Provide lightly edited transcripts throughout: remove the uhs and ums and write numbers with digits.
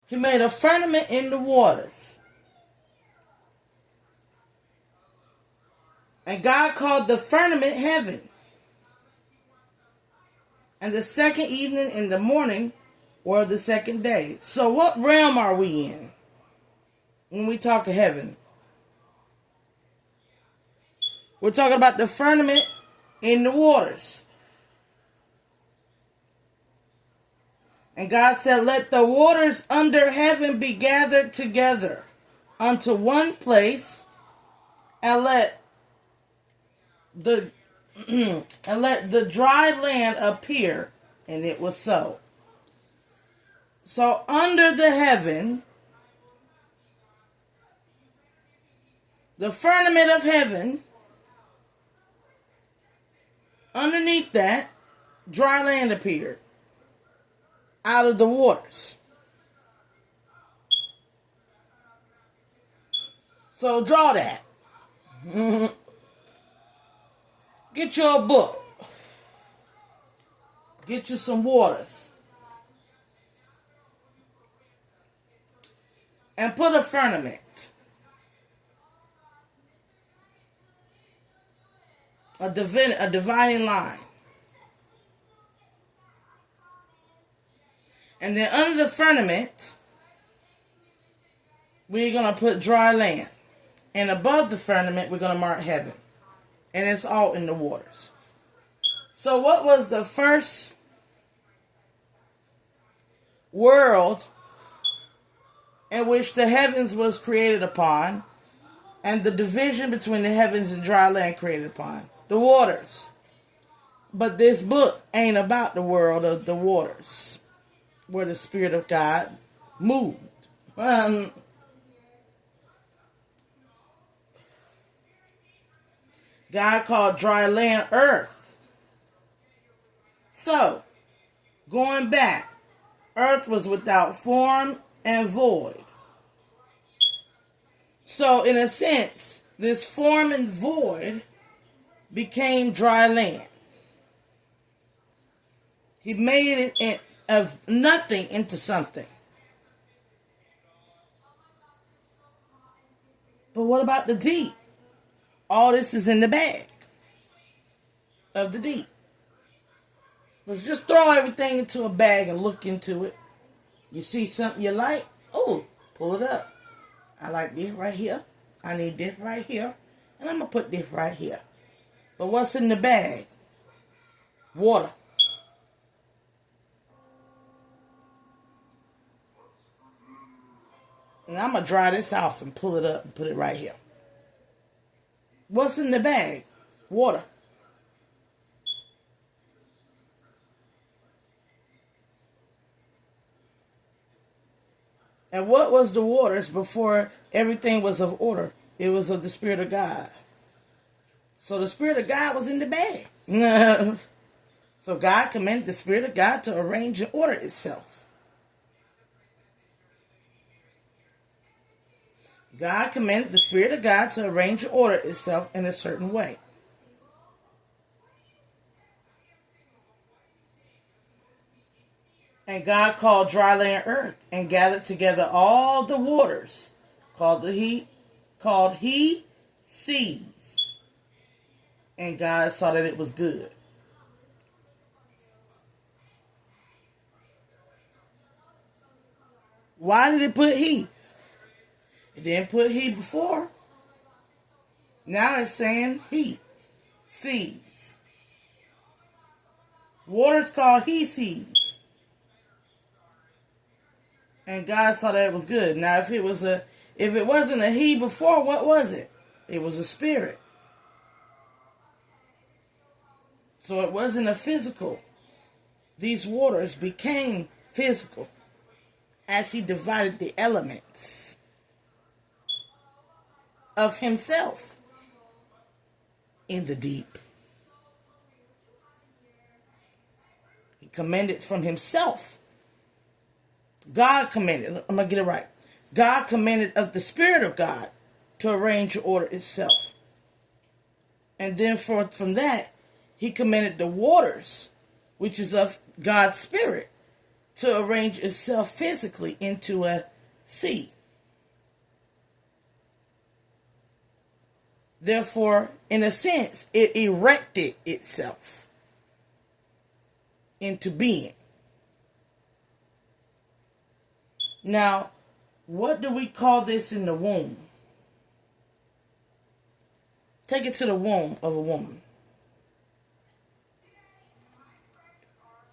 He made a firmament in the waters. And God called the firmament heaven. And the second evening and the morning were the second day. So what realm are we in when we talk of heaven? We're talking about the firmament in the waters. And God said, let the waters under heaven be gathered together unto one place, and let the and let the dry land appear. And it was so. So under the heaven, the firmament of heaven, underneath that, dry land appeared out of the waters. So draw that. Get you a book. Get you some waters. And put a firmament. A dividing line. And then under the firmament, we're going to put dry land. And above the firmament, we're going to mark heaven. And it's all in the waters. So what was the first world in which the heavens was created upon, and the division between the heavens and dry land created upon? The waters. But this book ain't about the world of the waters, where the Spirit of God moved. God called dry land earth. So, going back, earth was without form and void. So, in a sense, this form and void became dry land. He made it of nothing into something. But what about the deep? All this is in the bag of the deep. Let's just throw everything into a bag and look into it. You see something you like? Oh, pull it up. I like this right here. I need this right here. And I'm going to put this right here. But what's in the bag? Water. And I'm going to dry this off and pull it up and put it right here. What's in the bag? Water. And what was the waters before everything was of order? It was of the Spirit of God. So the Spirit of God was in the bag. So God commanded the Spirit of God to arrange and order itself. God commanded the Spirit of God to arrange and order itself in a certain way. And God called dry land earth and gathered together all the waters, called he seas. And God saw that it was good. Why did it put he? It didn't put he before. Now it's saying he. Seas. Waters called he seas. And God saw that it was good. Now if it wasn't a he before, what was it? It was a spirit. So it wasn't a physical. These waters became physical as he divided the elements of himself in the deep. He commanded from himself. God commanded, I'm going to get it right. God commanded of the Spirit of God to arrange and order itself. And then from that, he commanded the waters, which is of God's Spirit, to arrange itself physically into a C. Therefore, in a sense, it erected itself into being. Now, what do we call this in the womb? Take it to the womb of a woman.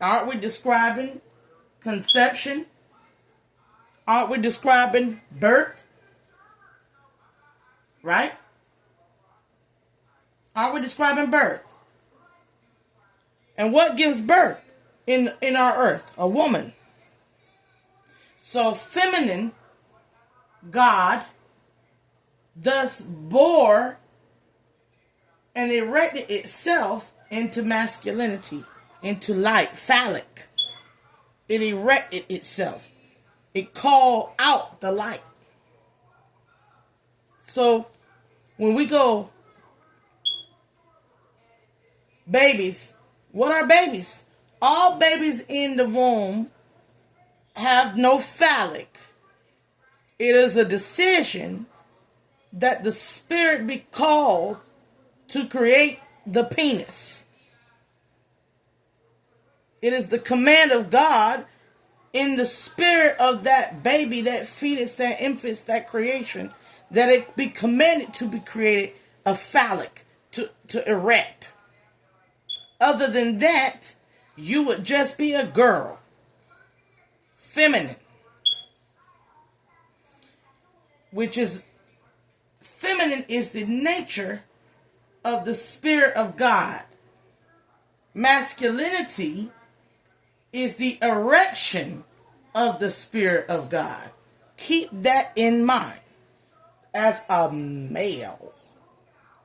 Aren't we describing conception? Aren't we describing birth? Right? Aren't we describing birth? And what gives birth in our earth? A woman. So feminine, God, thus bore and erected itself into masculinity, into light, phallic. It erected itself. It called out the light. So when we go, babies, what are babies? All babies in the womb have no phallic. It is a decision that the spirit be called to create the penis. It is the command of God in the spirit of that baby, that fetus, that infant, that creation, that it be commanded to be created a phallic, to erect. Other than that, you would just be a girl. Feminine. Which is, feminine is the nature of the Spirit of God. Masculinity is the erection of the Spirit of God. Keep that in mind as a male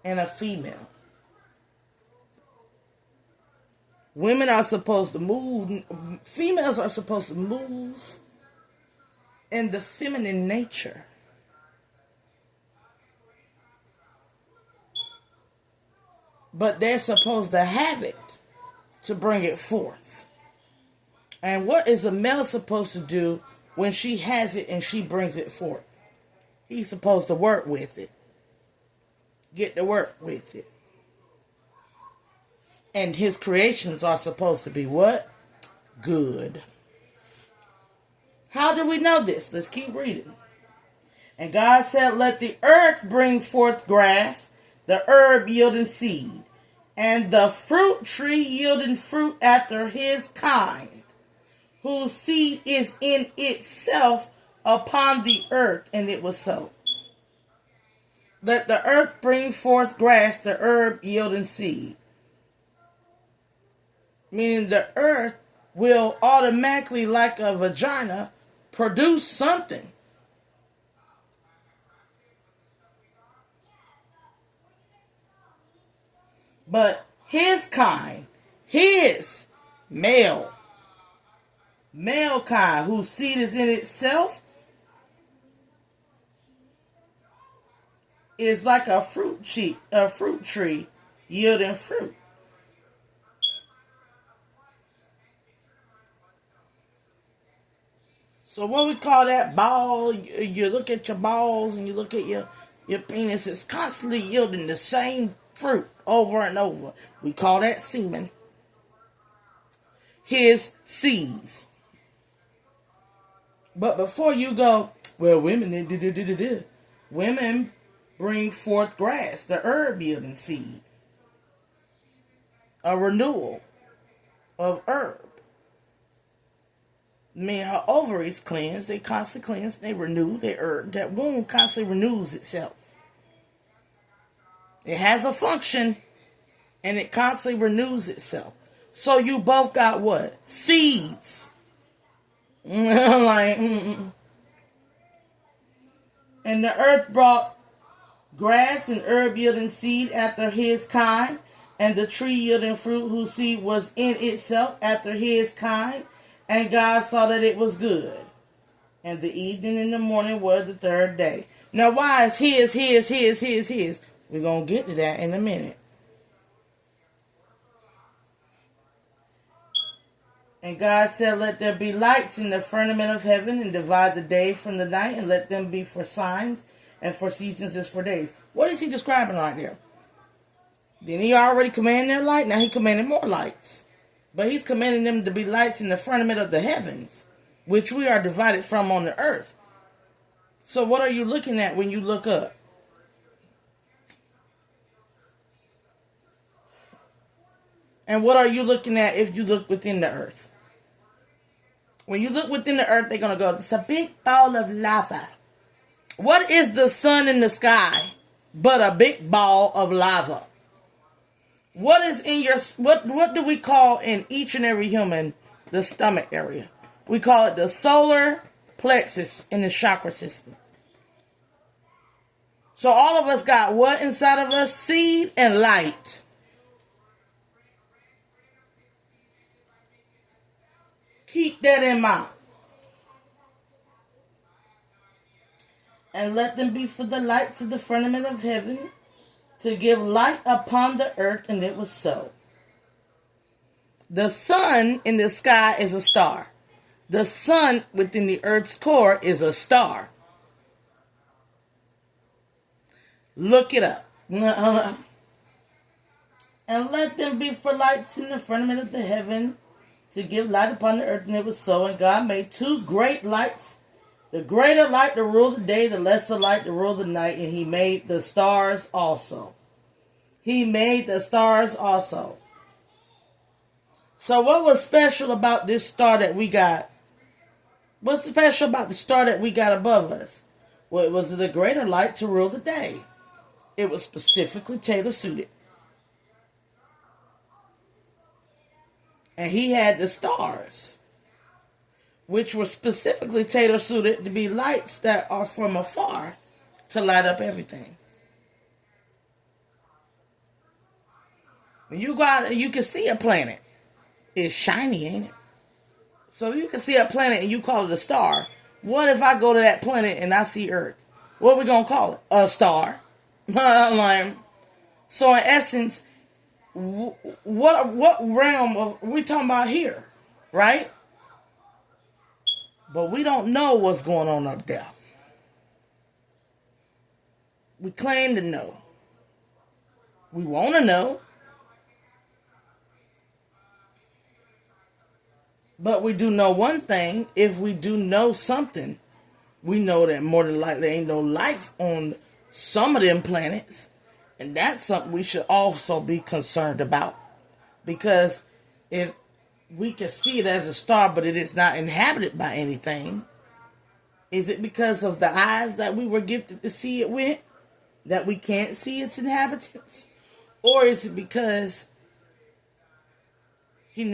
and a female. Women are supposed to move, females are supposed to move in the feminine nature. But they're supposed to have it to bring it forth. And what is a male supposed to do when she has it and she brings it forth? He's supposed to work with it. Get to work with it. And his creations are supposed to be what? Good. How do we know this? Let's keep reading. And God said, let the earth bring forth grass, the herb yielding seed, and the fruit tree yielding fruit after his kind, whose seed is in itself upon the earth. And it was so. Let the earth bring forth grass, the herb yielding seed. Meaning the earth will automatically, like a vagina, produce something. But his kind, his male kind, whose seed is in itself, is like a fruit tree yielding fruit. So what we call that ball, you look at your balls and you look at your penis, it's constantly yielding the same fruit over and over. We call that semen. His seeds. But before you go, well, women, women bring forth grass, the herb yielding seed. A renewal of herb. I mean, her ovaries cleanse, they constantly cleanse, they renew, they herb. That womb constantly renews itself. It has a function, and it constantly renews itself. So you both got what? Seeds. And the earth brought grass and herb yielding seed after his kind, and the tree yielding fruit whose seed was in itself after his kind. And God saw that it was good. And the evening and the morning were the third day. Now why is his? We're going to get to that in a minute. And God said, let there be lights in the firmament of heaven, and divide the day from the night, and let them be for signs, and for seasons as for days. What is he describing right there? Then he already commanded their light. Now he commanded more lights. But he's commanding them to be lights in the firmament of the heavens, which we are divided from on the earth. So what are you looking at when you look up? And what are you looking at if you look within the earth? When you look within the earth, they're going to go, it's a big ball of lava. What is the sun in the sky but a big ball of lava? What is in your, what do we call in each and every human the stomach area? We call it the solar plexus in the chakra system. So all of us got what inside of us? Seed and light. Keep that in mind. And let them be for the lights of the firmament of heaven, to give light upon the earth, and it was so. The sun in the sky is a star. The sun within the earth's core is a star. Look it up. And let them be for lights in the firmament of the heaven, to give light upon the earth, and it was so. And God made two great lights, the greater light to rule the day, the lesser light to rule the night, and he made the stars also. He made the stars also. So what was special about this star that we got? What's special about the star that we got above us? Well, it was the greater light to rule the day. It was specifically tailor-suited. And he had the stars, which were specifically tailor-suited to be lights that are from afar to light up everything. When you go out and you can see a planet, it's shiny, ain't it? So you can see a planet and you call it a star. What if I go to that planet and I see Earth? What are we going to call it? A star. So in essence, what realm of we talking about here, right? But we don't know what's going on up there. We claim to know. We want to know. But we do know one thing. If we do know something, we know that more than likely ain't no life on some of them planets. And that's something we should also be concerned about. Because if we can see it as a star, but it is not inhabited by anything, is it because of the eyes that we were gifted to see it with, that we can't see its inhabitants? Or is it because he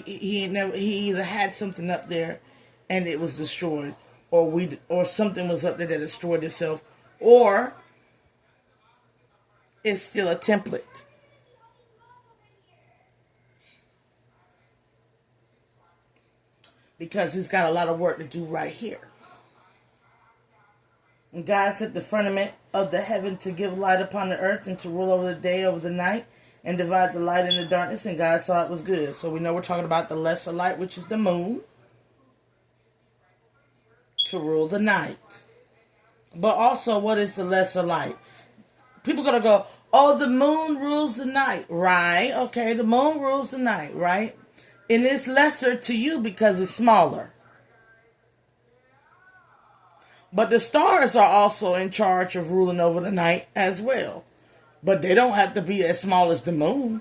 either had something up there and it was destroyed, or something was up there that destroyed itself, or it's still a template? Because he's got a lot of work to do right here. And God set the firmament of the heaven to give light upon the earth, and to rule over the day, over the night, and divide the light and the darkness. And God saw it was good. So we know we're talking about the lesser light, which is the moon, to rule the night. But also, what is the lesser light? People are going to go, oh, the moon rules the night. Right. Okay, the moon rules the night, right? And it's lesser to you because it's smaller. But the stars are also in charge of ruling over the night as well. But they don't have to be as small as the moon.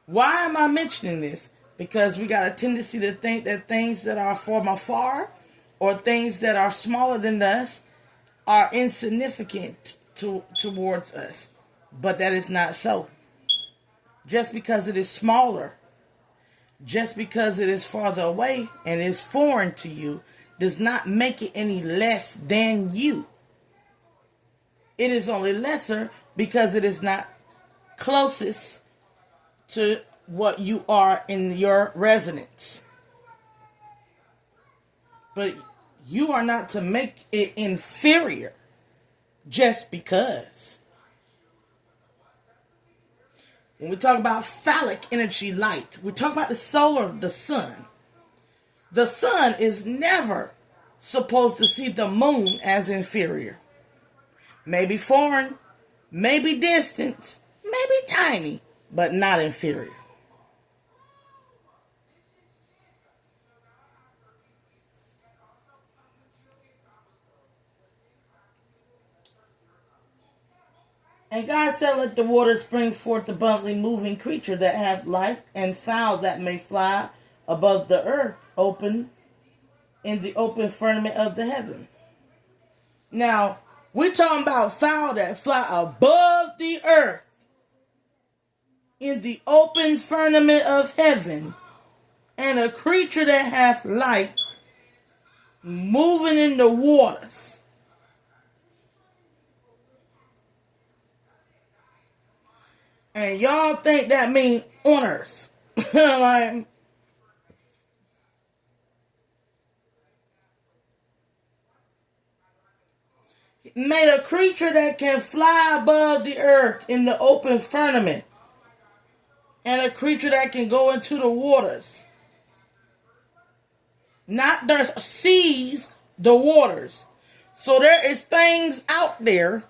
Why am I mentioning this? Because we got a tendency to think that things that are from afar, or things that are smaller than us, are insignificant towards us. But that is not so. Just because it is smaller, just because it is farther away and is foreign to you, does not make it any less than you. It is only lesser because it is not closest to what you are in your resonance. But you are not to make it inferior just because. When we talk about phallic energy light, we talk about the sun. The sun is never supposed to see the moon as inferior. Maybe foreign, maybe distant, maybe tiny, but not inferior. And God said, let the waters bring forth abundantly moving creature that hath life, and fowl that may fly above the earth, open in the open firmament of the heaven. Now, we're talking about fowl that fly above the earth in the open firmament of heaven, and a creature that hath life moving in the waters. And y'all think that means on earth. Like, made a creature that can fly above the earth in the open firmament, and a creature that can go into the waters. Not the seas, the waters. So there is things out there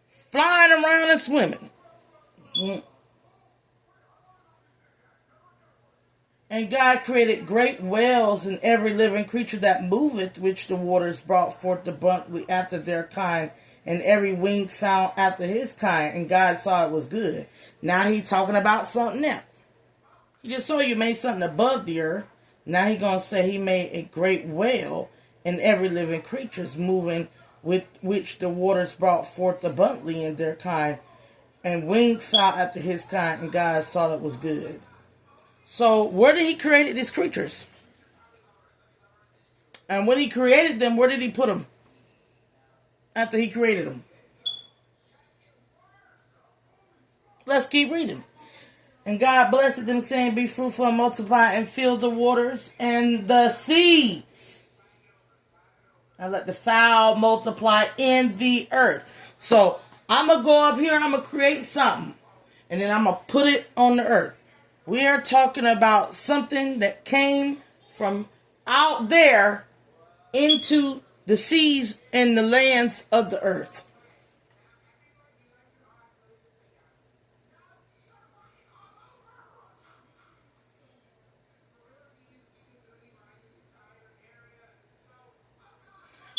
flying around and swimming. And God created great whales and every living creature that moveth, which the waters brought forth abundantly after their kind, and every winged fowl after his kind. And God saw it was good. Now he's talking about something else. He just saw you made something above the earth. Now he's going to say he made a great whale and every living creatures moving, with which the waters brought forth abundantly in their kind, and winged fowl after his kind, and God saw that was good. So where did he create these creatures? And when he created them, where did he put them? After he created them. Let's keep reading. And God blessed them, saying, be fruitful and multiply, and fill the waters and the seas. And let the fowl multiply in the earth. So I'm going to go up here and I'm going to create something. And then I'm going to put it on the earth. We are talking about something that came from out there into the seas and the lands of the earth.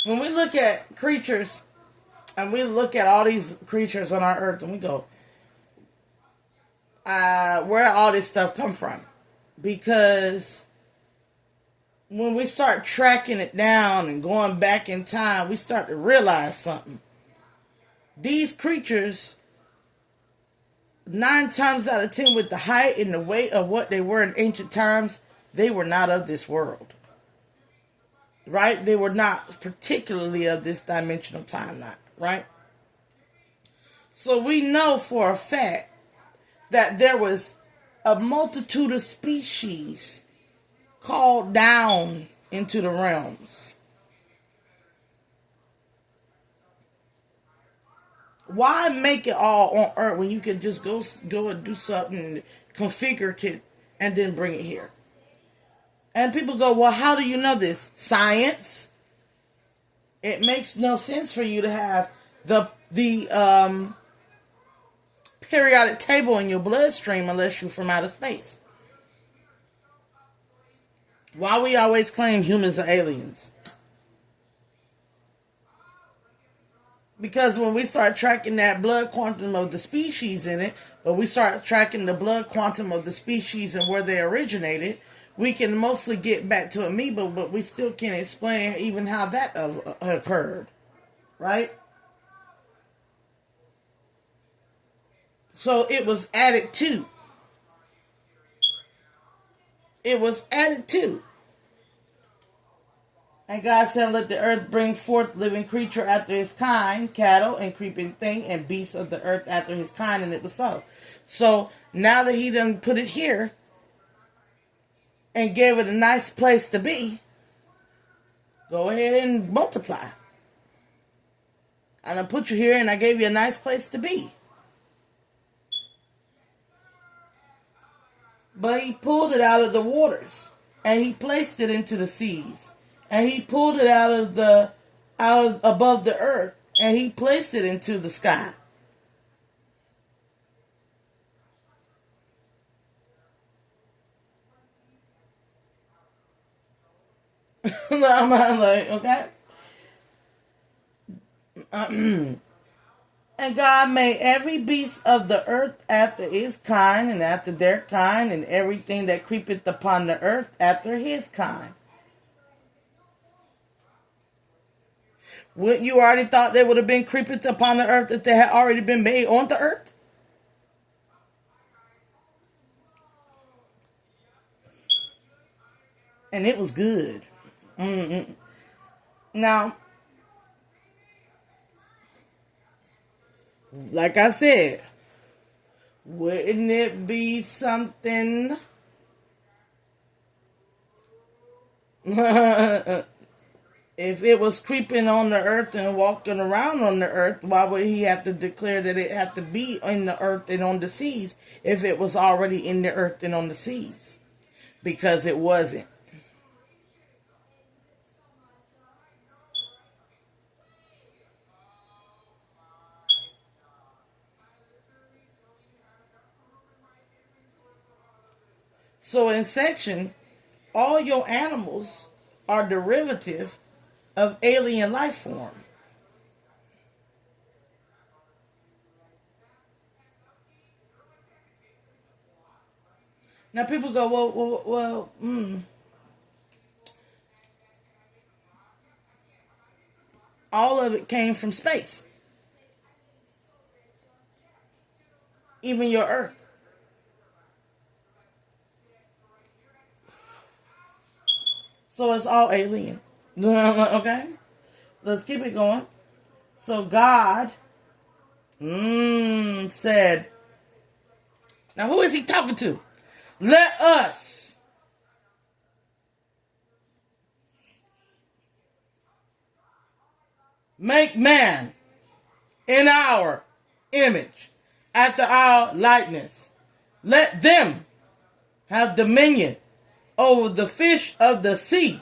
When we look at creatures, and we look at all these creatures on our earth, and we go, where all this stuff come from? Because when we start tracking it down and going back in time, we start to realize something. These creatures, 9 times out of 10, with the height and the weight of what they were in ancient times, they were not of this world. Right? They were not particularly of this dimensional timeline. Right? So we know for a fact that there was a multitude of species called down into the realms. Why make it all on earth when you can just go and do something, configure it, and then bring it here? And people go, well, how do you know this? Science. It makes no sense for you to have the periodic table in your bloodstream unless you're from outer space. Why we always claim humans are aliens? Because when we start tracking that blood quantum of the species in it, but we start tracking the blood quantum of the species and where they originated, we can mostly get back to amoeba, but we still can't explain even how that occurred. Right? So it was added to. It was added to. And God said, let the earth bring forth living creature after his kind, cattle and creeping thing and beasts of the earth after his kind, and it was so. So now that he done put it here and gave it a nice place to be, go ahead and multiply. And I put you here and I gave you a nice place to be. But he pulled it out of the waters and he placed it into the seas. And he pulled it above the earth and he placed it into the sky. I'm like, okay. And God made every beast of the earth after his kind, and after their kind, and everything that creepeth upon the earth after his kind. Wouldn't you already thought they would have been creeping upon the earth if they had already been made on the earth? And it was good. Now, like I said, wouldn't it be something if it was creeping on the earth and walking around on the earth? Why would he have to declare that it had to be in the earth and on the seas if it was already in the earth and on the seas? Because it wasn't. So in section, all your animals are derivative of alien life form. Now people go, well, all of it came from space. Even your earth. So it's all alien. Okay? Let's keep it going. So God said, now who is he talking to? Let us make man in our image, after our likeness. Let them have dominion over the fish of the sea,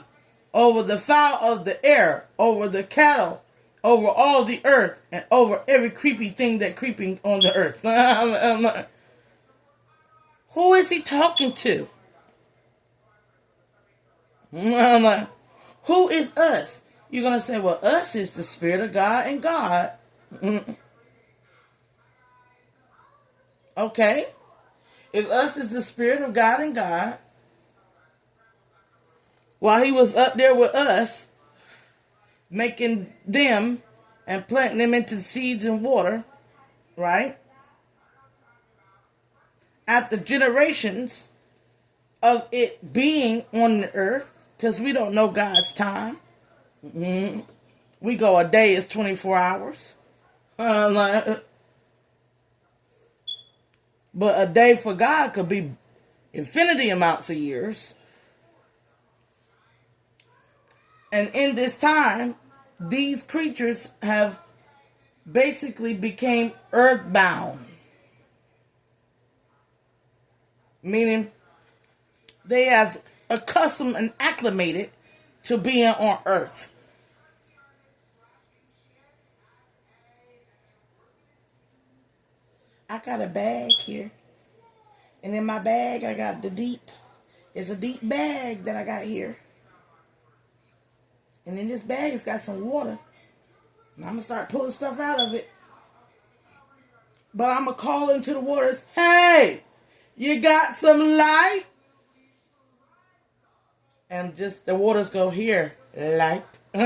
over the fowl of the air, over the cattle, over all the earth, and over every creepy thing that creeping on the earth. Who is he talking to? Who is us? You're going to say, well, us is the Spirit of God and God. Okay. If us is the Spirit of God and God, while he was up there with us, making them and planting them into seeds and water, right? After generations of it being on the earth, because we don't know God's time. We go, a day is 24 hours. But a day for God could be infinity amounts of years. And in this time, these creatures have basically became earthbound. Meaning they have accustomed and acclimated to being on earth. I got a bag here. And in my bag, I got the deep. It's a deep bag that I got here. And in this bag, it's got some water. And I'm going to start pulling stuff out of it. But I'm going to call into the waters, hey, you got some light? And just the waters go, here, light. Who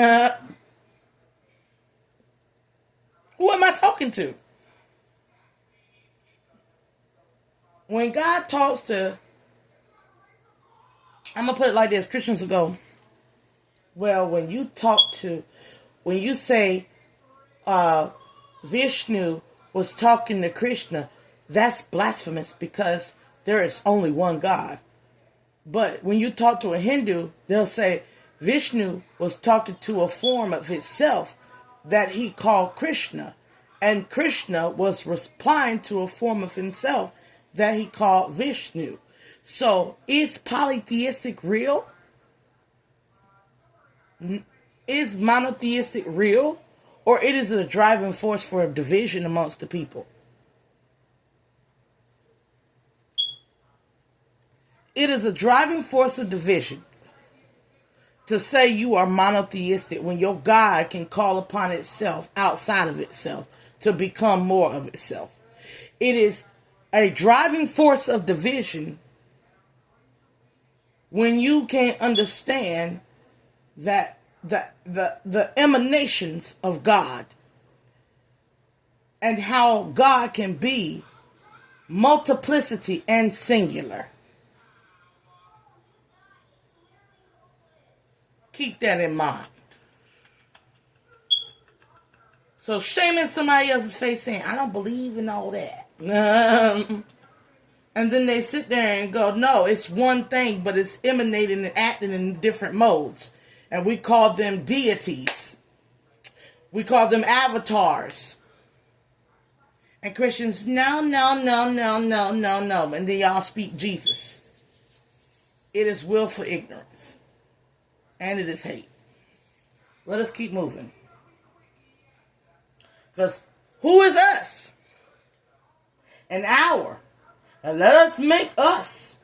am I talking to? When God talks to, I'm going to put it like this, Christians will go, well, when you say Vishnu was talking to Krishna, that's blasphemous because there is only one God. But when you talk to a Hindu, they'll say Vishnu was talking to a form of itself that he called Krishna. And Krishna was replying to a form of himself that he called Vishnu. So is polytheistic real? Is monotheistic real? Or it is a driving force for a division amongst the people? It is a driving force of division to say you are monotheistic when your God can call upon itself outside of itself to become more of itself. It is a driving force of division when you can't understand that the emanations of God and how God can be multiplicity and singular. Keep that in mind. So shaming somebody else's face saying, I don't believe in all that. And then they sit there and go, no, it's one thing, but it's emanating and acting in different modes. And we call them deities. We call them avatars. And Christians, no. And then y'all speak Jesus. It is willful ignorance. And it is hate. Let us keep moving. Because who is us? An hour. And let us make us.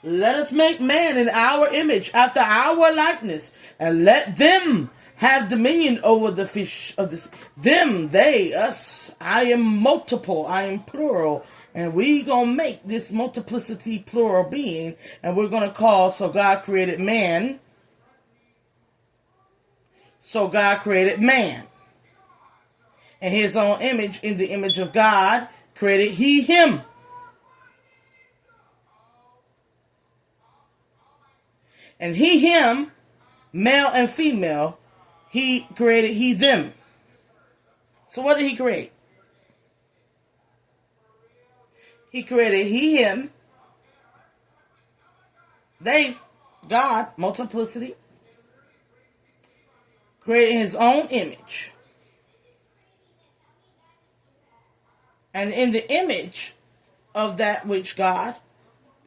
Let us make man in our image, after our likeness. And let them have dominion over the fish of the sea. Them, they, us. I am multiple. I am plural. And we gonna make this multiplicity plural being. And we're gonna call, so God created man. So God created man. In his own image, in the image of God, created he him. And he him, male and female, he created he them. So what did he create? He created he him. They, God, multiplicity, created his own image. And in the image of that which God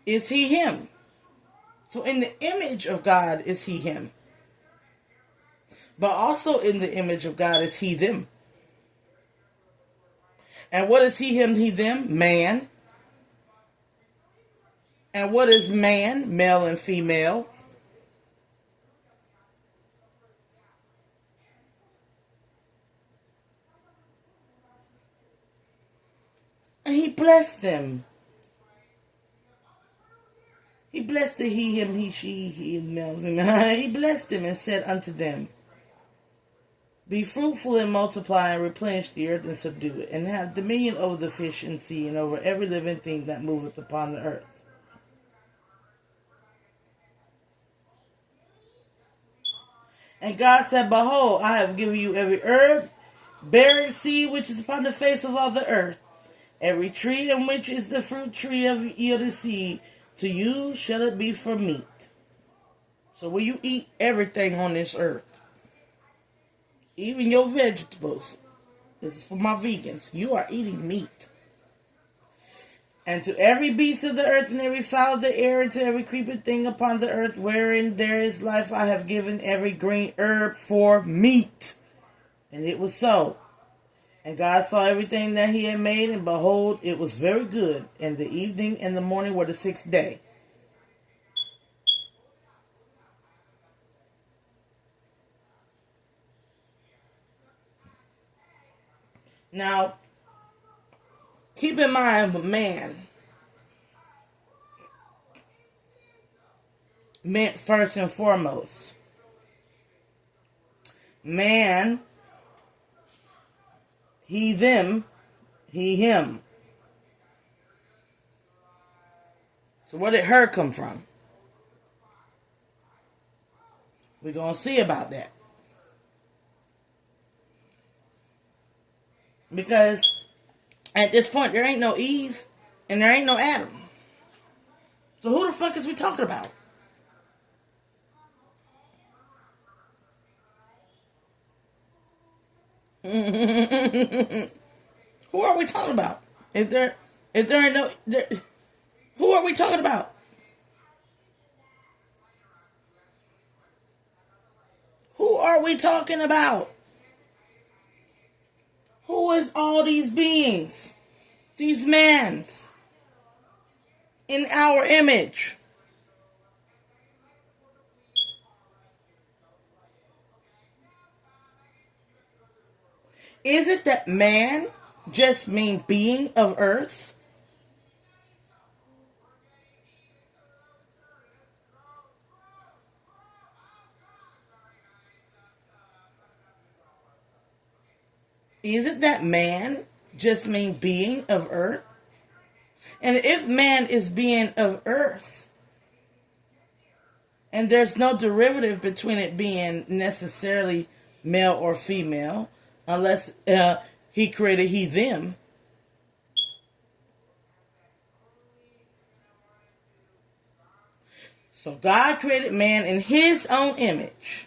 is he him. So in the image of God is he him. But also in the image of God is he them. And what is he him, he them? Man. And what is man? Male and female. And he blessed them. He blessed the he, him, he, she, he, male, female. He blessed them and said unto them, be fruitful and multiply and replenish the earth and subdue it, and have dominion over the fish and sea and over every living thing that moveth upon the earth. And God said, behold, I have given you every herb, bearing seed which is upon the face of all the earth, every tree in which is the fruit tree of yielding seed, to you shall it be for meat. So will you eat everything on this earth? Even your vegetables. This is for my vegans. You are eating meat. And to every beast of the earth and every fowl of the air and to every creeping thing upon the earth wherein there is life, I have given every green herb for meat. And it was so. And God saw everything that he had made, and behold, it was very good. And the evening and the morning were the sixth day. Now, keep in mind, man meant first and foremost. Man, he, them, he, him. So where did her come from? We're going to see about that. Because at this point, there ain't no Eve and there ain't no Adam. So who the fuck is we talking about? Who are we talking about? If there ain't no, who are we talking about? Who are we talking about? Who is all these beings? These mans in our image. Is it that man just mean being of earth? Is it that man just mean being of earth? And if man is being of earth, and there's no derivative between it being necessarily male or female, unless he created he, them. So God created man in his own image.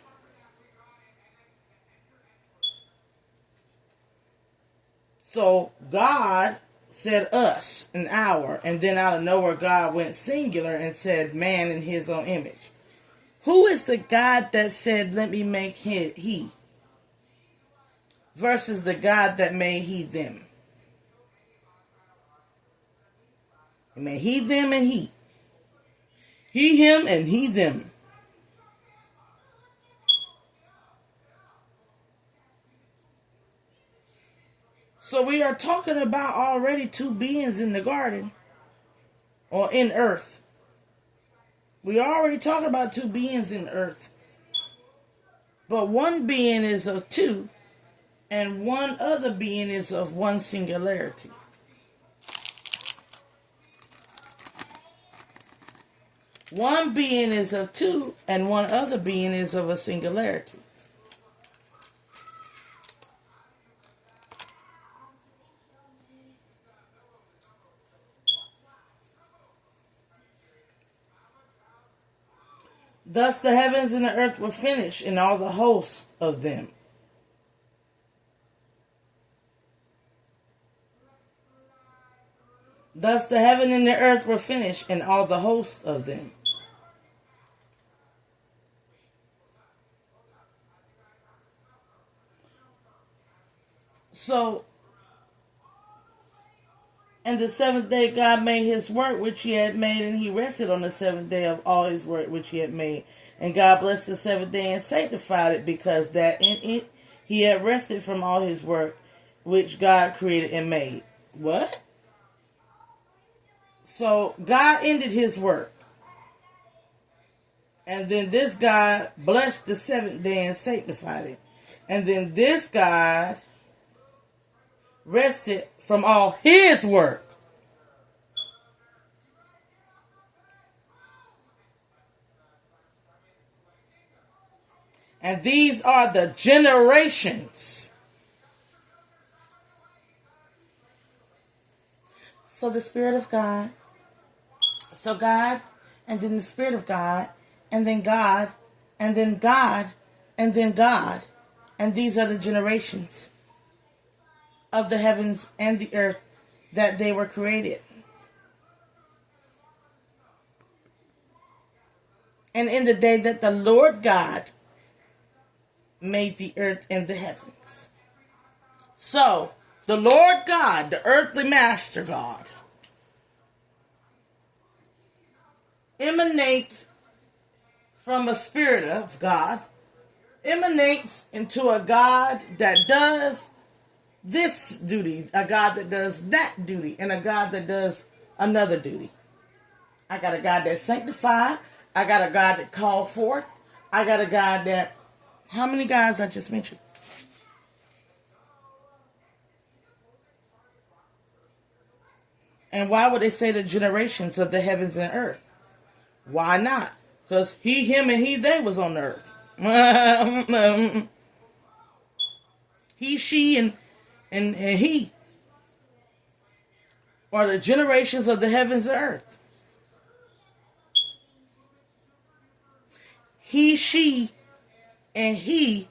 So God said us, an hour, and then out of nowhere God went singular and said man in his own image. Who is the God that said, let me make he, versus the God that made he, them? He made he, them, and he. He, him, and he, them. So we are talking about already two beings in the garden, or in earth. We are already talking about two beings in earth. But one being is of two, and one other being is of one singularity. One being is of two, and one other being is of a singularity. Thus the heavens and the earth were finished, and all the hosts of them. Thus the heaven and the earth were finished, and all the hosts of them. So, and the seventh day God made his work which he had made, and he rested on the seventh day of all his work which he had made. And God blessed the seventh day and sanctified it, because that in it he had rested from all his work which God created and made. What? So God ended his work. And then this God blessed the seventh day and sanctified it. And then this God rested from all his work. And these are the generations. So the Spirit of God. So God, and then the Spirit of God, and then God, and then God, and then God. And these are the generations of the heavens and the earth that they were created. And in the day that the Lord God made the earth and the heavens. So, the Lord God, the earthly master God, emanates from a spirit of God, emanates into a God that does this duty, a God that does that duty, and a God that does another duty. I got a God that sanctified. I got a God that called forth. I got a God that, how many guys I just mentioned? And why would they say the generations of the heavens and earth? Why not? Because he, him, and he, they was on the earth. He, she, and he are the generations of the heavens and earth. He, she, and he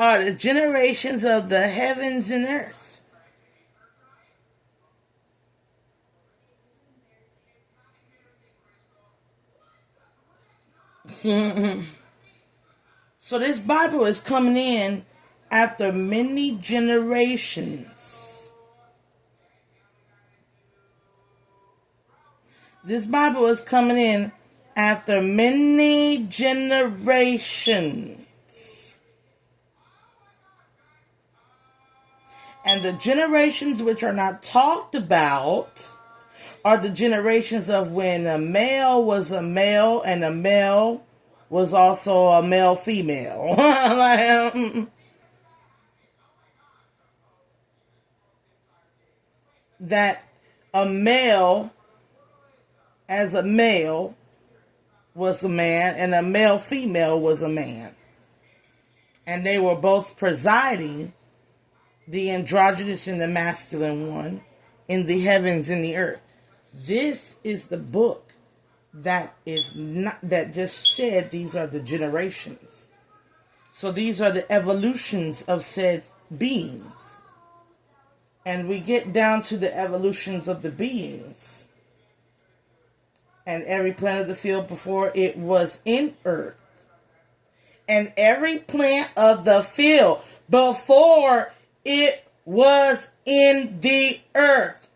are the generations of the heavens and earth. So this Bible is coming in after many generations. This Bible is coming in after many generations. And the generations which are not talked about are the generations of when a male was a male and a male was also a male female. That a male as a male was a man and a male female was a man. And they were both presiding, the androgynous and the masculine one, in the heavens and the earth. This is the book that is not, that just said these are the generations. So these are the evolutions of said beings. And we get down to the evolutions of the beings. And every plant of the field before it was in earth. And every plant of the field before it was in the earth.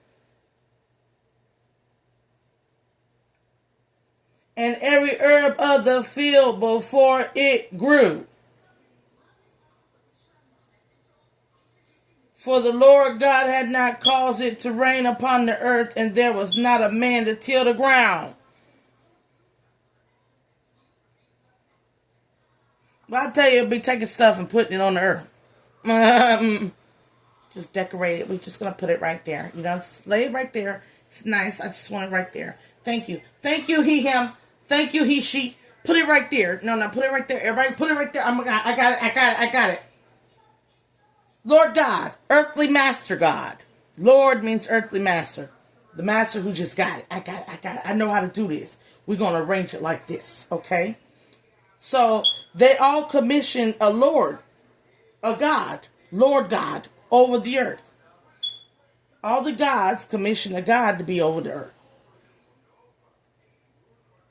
And every herb of the field before it grew. For the Lord God had not caused it to rain upon the earth, and there was not a man to till the ground. Well, I tell you, it'll be taking stuff and putting it on the earth. Just decorate it. We're just going to put it right there. You know, just lay it right there. It's nice. I just want it right there. Thank you. Thank you, he, him. Thank you, he, she. Put it right there. No, put it right there. Everybody, put it right there. I got it. Lord God, earthly master God. Lord means earthly master. The master who just got it. I got it. I know how to do this. We're going to arrange it like this, okay? So they all commissioned a Lord, a God, Lord God, over the earth. All the gods commissioned a God to be over the earth.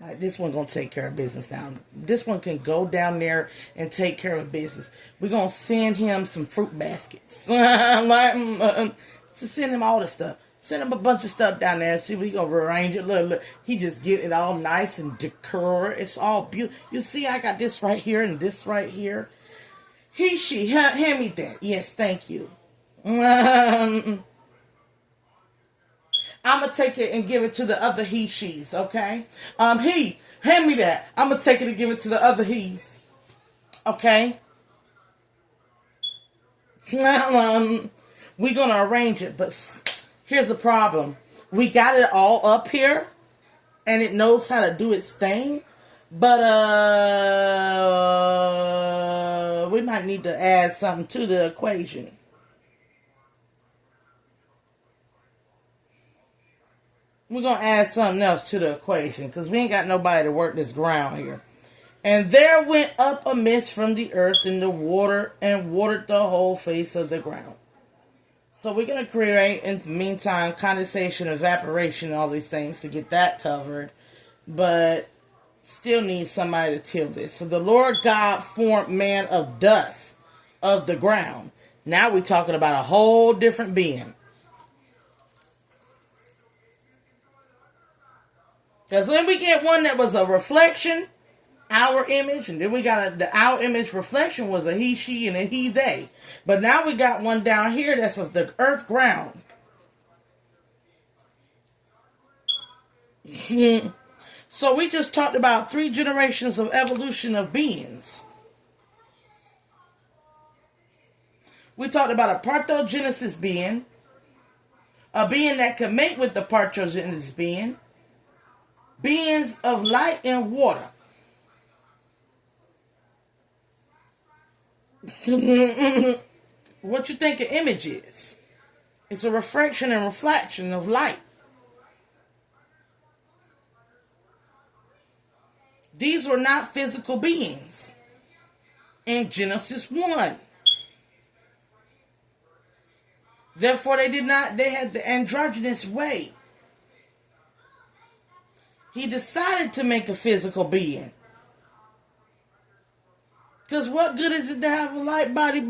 Like, this one going to take care of business now. This one can go down there and take care of business. We're going to send him some fruit baskets. Just send him all the stuff. Send him a bunch of stuff down there and see what he going to arrange it. Look. He just get it all nice and decor. It's all beautiful. You see, I got this right here and this right here. He, she, hand me that. Yes, thank you. I'm going to take it and give it to the other he, she's, okay? He, hand me that. I'm going to take it and give it to the other he's, okay? We're going to arrange it, but here's the problem. We got it all up here, and it knows how to do its thing, but we might need to add something to the equation. We're going to add something else to the equation because we ain't got nobody to work this ground here. And there went up a mist from the earth and the water and watered the whole face of the ground. So we're going to create, in the meantime, condensation, evaporation, all these things to get that covered. But still need somebody to till this. So the Lord God formed man of dust of the ground. Now we're talking about a whole different being. Because when we get one that was a reflection, our image, and then we got our image reflection was a he, she, and a he, they. But now we got one down here that's of the earth ground. So we just talked about 3 generations of evolution of beings. We talked about a parthenogenesis being, a being that could mate with the parthenogenesis being, beings of light and water. What you think an image is? It's a reflection and reflection of light. These were not physical beings in Genesis 1. Therefore, they had the androgynous way. He decided to make a physical being. Because what good is it to have a light body